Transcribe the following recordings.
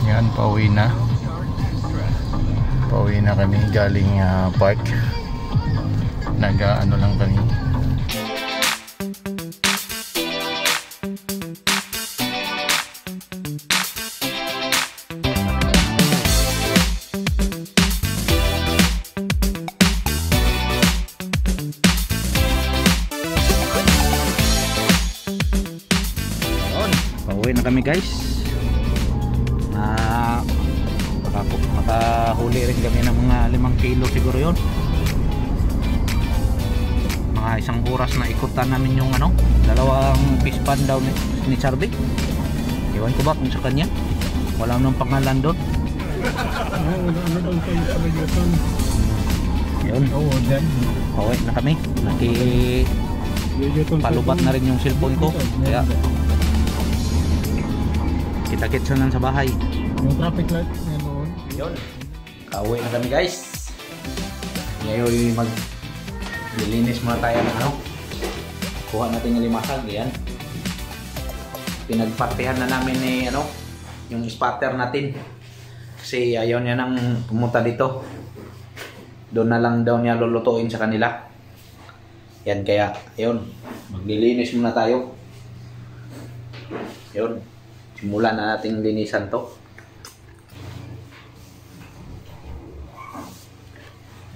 Yan, pauwi na. Pauwi na kami galing park. Nag-ano lang kami. Pauwi na kami guys. Makahuli rin kami ng mga 5 kilo siguro yun. Mga 1 oras na ikutan namin yung ano, 2 fish pan daw ni Charby. Iwan ko ba kung sa kanya, wala nang pangalan doon. Yun, pauwi na kami. Palubat na rin yung cellphone ko, kaya kita-kitsa lang sa bahay. Yung traffic light ngayon. Yun, kauwi na kami guys. Ngayon maglilinis muna tayo ng ano, kuha natin ng limasag. Yan, pinagpartihan na namin ni ano, yung spatter natin, kasi ayaw niya nang pumunta dito. Doon na lang daw niya lulutuin sa kanila. Yan, kaya yun, maglilinis muna tayo. Yun, simulan na nating linisan to.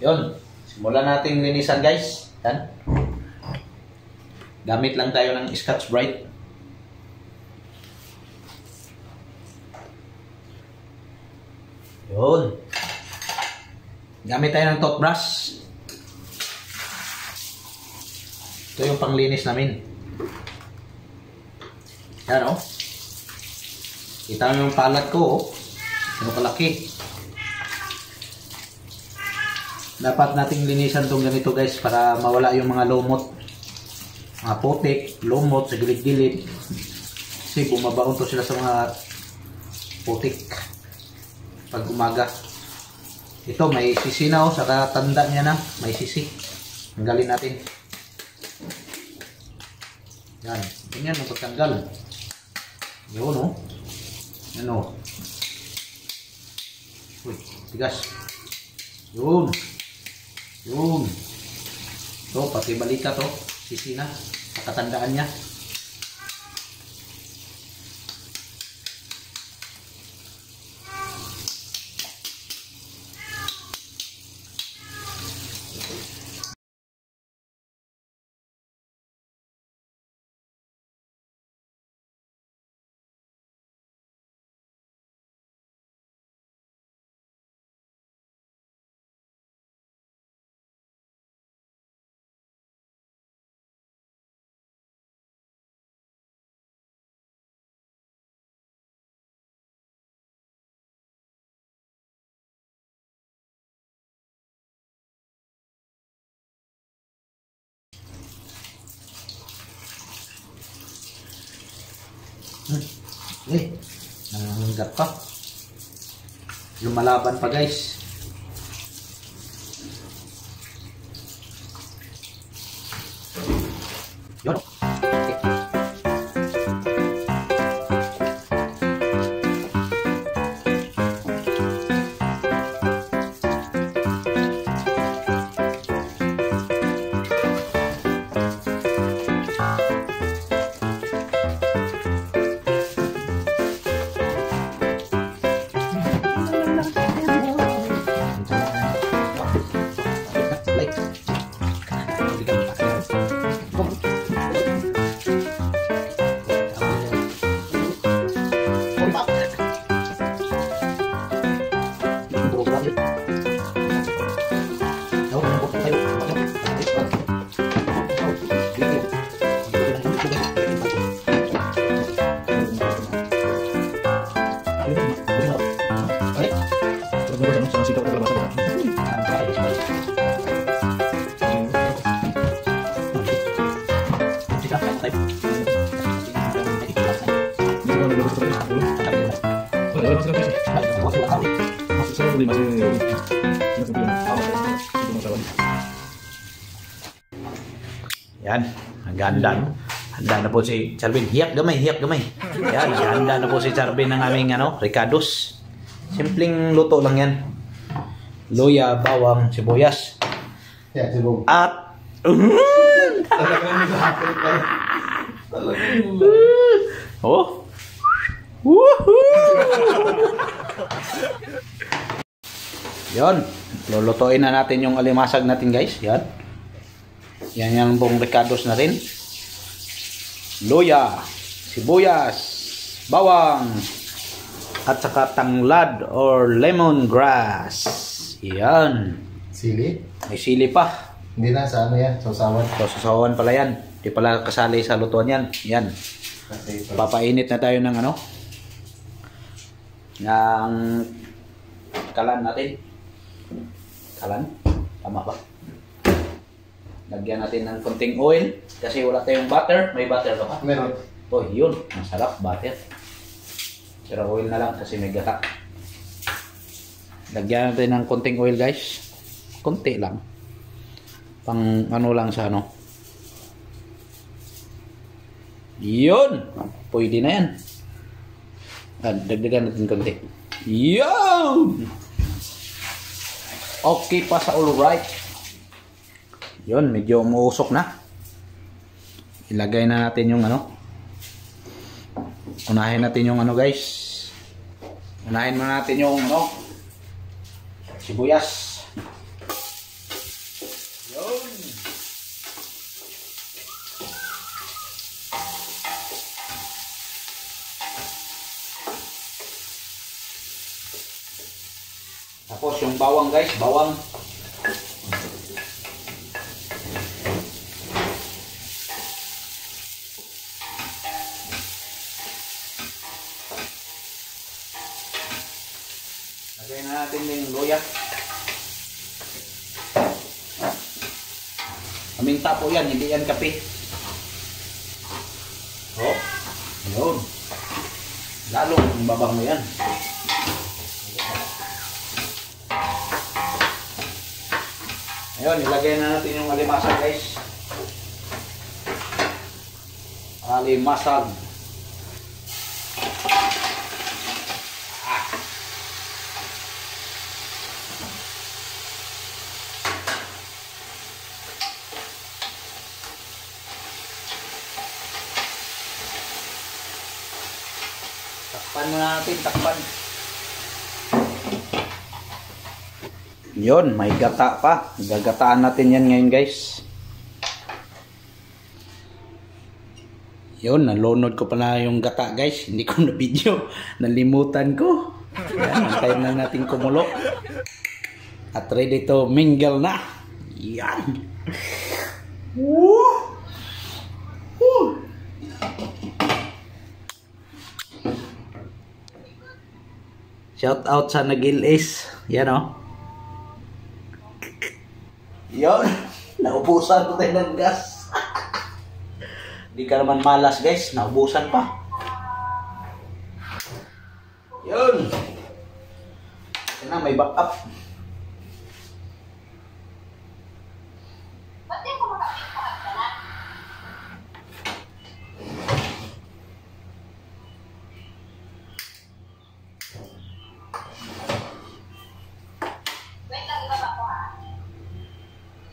Yun, simulan nating linisan guys. Yan, gamit lang tayo ng Scotch-Brite. Yun, gamit tayo ng toothbrush. Ito yung panglinis namin. Yan o, kita mo yung palat ko, oh. Ano kalaki. Dapat nating linisan itong ganito guys, para mawala yung mga lumot, mga putik, lumot sa gilid-gilid. Kasi bumabaon to sila sa mga putik pag umaga. Ito may sisi na, oh, sa tanda niya na may sisi. Tanggalin natin. Yan, ganyan ang pagtanggal. Yun o. Yan o. Uy, tigas. Yun. Yun. Ito, pati balita to. Sisi na. Nakatandaan niya. Nangangat pa. Lumalaban pa guys. Yun. Yan, handa no. Handa na po si Charbin. Hiyak gamay, hiyak gamay. Yan, handa na po si Charbin ng aming ano, Ricardos. Simpleng luto lang yan. Luya, bawang, sibuyas. Yeah, siguro. At oh. Woohoo! Yon, lulutuin na natin yung alimasag natin, guys. Yan. Yan yung buong ricados na rin. Luya, sibuyas, bawang, at saka tanglad or lemongrass. Yan. Sili? May sili pa. Hindi na, sa ano yan? Sausawan? So, sasawan pala yan. Di pala kasali sa lutuan yan. Yan. Papainit na tayo ng ano? Ng kalan natin. Kalan? Tama ba? Lagyan natin ng konting oil. Kasi wala tayong butter. May butter ba ka? Meron. Oh, yun. Masarap. Butter. Pero oil na lang kasi may gata. Lagyan natin ng konting oil, guys. Konti lang. Pang ano lang sa ano. Yun. Pwede na yan. Dagdagan natin konti. Yun. Okay pa sa all right. Yun. Medyo umuusok na. Ilagay na natin yung ano. Unahin natin yung ano, guys. Unahin muna natin yung ano. Sibuyas. Yun. Tapos yung bawang, guys, bawang. Lagyan na natin yung luya. Aminta po yan, hindi yan kape. Oh, yun. Lalong babang mo yan. Ayun, ilagay na natin yung alimasag, guys. Alimasag. Takpan muna natin, takpan. Yun, may gata pa. Gagataan natin yan ngayon, guys. Yun, nalunod ko pala yung gata, guys. Hindi ko na video. Nalimutan ko. Yan, antayin na natin kumulo. At ready to mingle na. Yan. Woo! Woo! Shout out sa Nagilis. Yan o. Yun. Naubusan ko tayo ng gas. Di ka naman malas, guys. Naubusan pa. Yun. Yan na, may backup.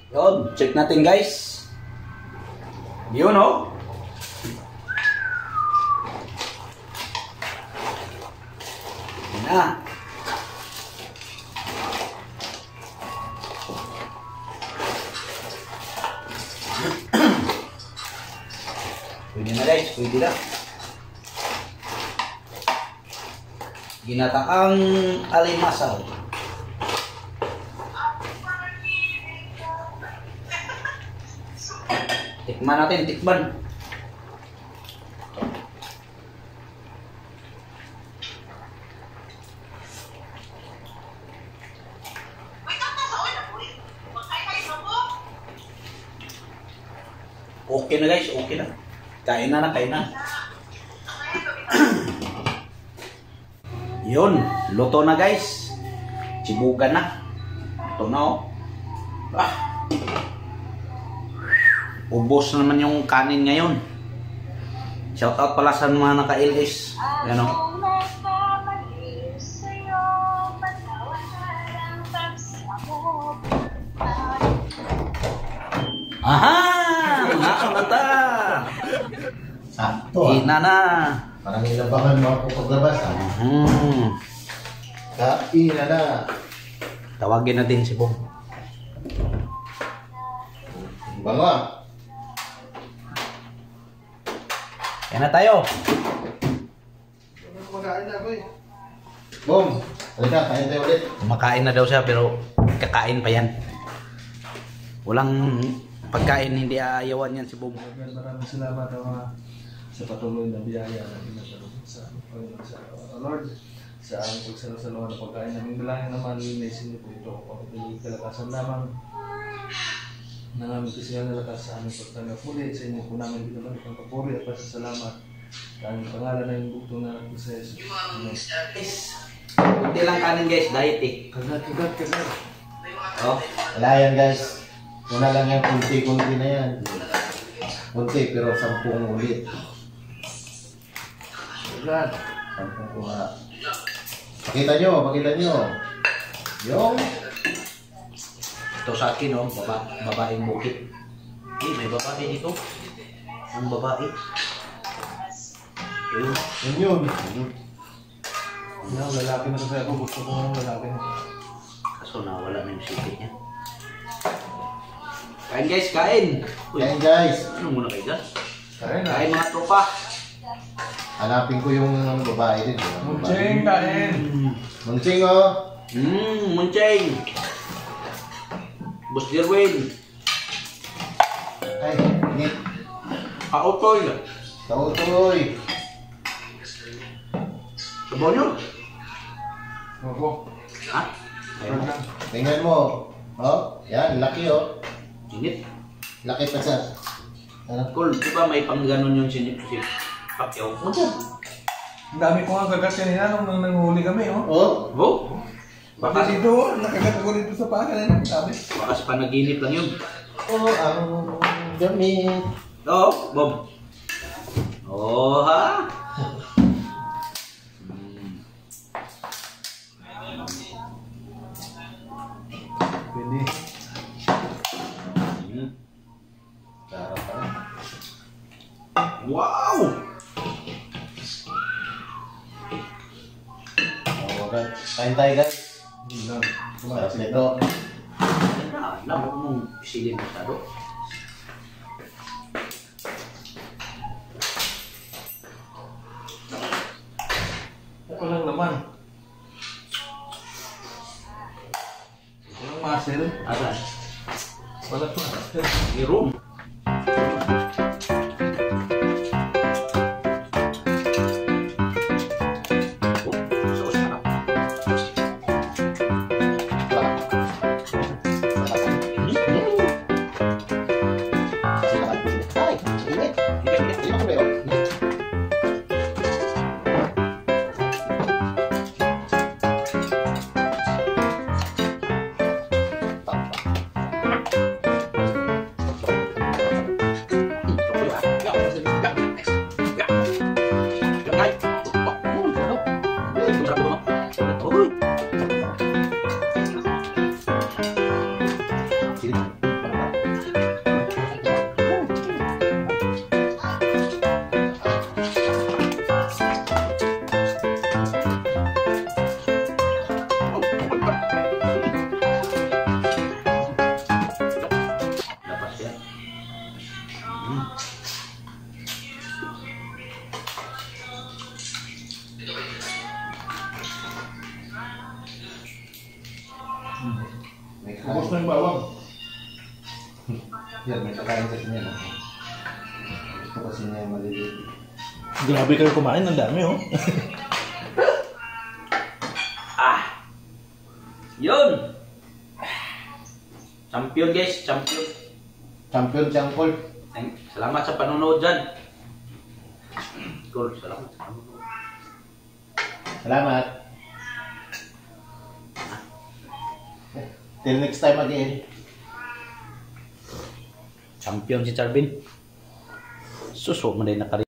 Yun, check natin, guys. Yun, oh. Yun na. Pwede na, guys. Pwede na. Ginataang alimasag. Tikman natin, tikman. Okay na, guys, okay na. Kain na, kain na. Yun, luto na, guys. Sibugan na. Ito na, oh. Ubos na naman yung kanin ngayon. Shout out pala sa mga naka-LS. Yan o. Aha! Nakamata! Sakto ah. Ina na! Parang ilabahan mo ako paglabas ah. Kaina na. Tawagin na din si Bong. Bango ah. Yan na tayo. Kumakain na ako eh. Boom! Halika, kain tayo ulit. Kumakain na daw siya pero kakain pa yan. Walang pagkain hindi aayawan yan si Bong. Maraming salamat sa patuloy na biyaya na pinagdalo sa Panginoon sa Lord. Sa ang pagsalasaluhan ng pagkain namin bilangin naman linisin niyo po ito kung ito kalakasan lamang na namin kasiyan na lakas sa aming pagtanggap muli sa inyo po namin dito lang itong papuri at pasasalamat ang pangalan na yung bugtong na sa Jesus. Kunti lang kanin guys, diet eh. Kagat. Oh. Wala yan guys. Una lang yan, kunti-kunti na yan. Kunti pero 10 ulit. Kagat. 10 kuha. Pakita nyo. Yung Ito sa akin oh, babaeng bukit. May babae dito. Ang babae. yun. Yan, lalaki na kasi ako. Gusto ko ng lalaki na. Kaso nawala na yung sikit niya. Kain guys, kain! Uy, Kain guys. ano muna kayo dyan? Kain na. Kain mga tropa. Hanapin ko yung babae din. Munching, kain! Munching oh. Muncheng! Boss Jerwin! Ay, init. Kautoy! Kautoy. Sabaw nyo? Ako. Ha? Ayun. Tingnan mo. Oh, yan. Laki oh. Init. Laki pa sa... Ano? Cool, di ba may pang ganon yung sinip si Pacquiao? Ang dami ko nga kagat kanina nung nanghuli kami, oh. Oh. Oh? Baka Baka, dito, nakagat ako dito sa paa kanina. Sabi. baka sa panaginip lang yun. Oh, ang damit. Oo, Bob. Oh, ha? Pwede. Sarap pa. Wow! Oh, okay. Kain tayo guys. Hindi lang. Sarap nito. Alam mo mong pisilin masyado. Walang laman. Walang muscle. Asan? Walang muscle. May room. Oh, so sarap. Dapat yan. May Ubus kain. na yung bawang. Yan, may kakain kasi niya. No? Gusto kasi niya yung maliliit. Grabe kayo kumain, ang dami, oh. Ah! Yun! Champion guys, champion. Champion, champion. Salamat sa panonood dyan. Cool, salamat sa panonood. Salamat. Till next time again. Champion si Charvin. Suso mo na nakari.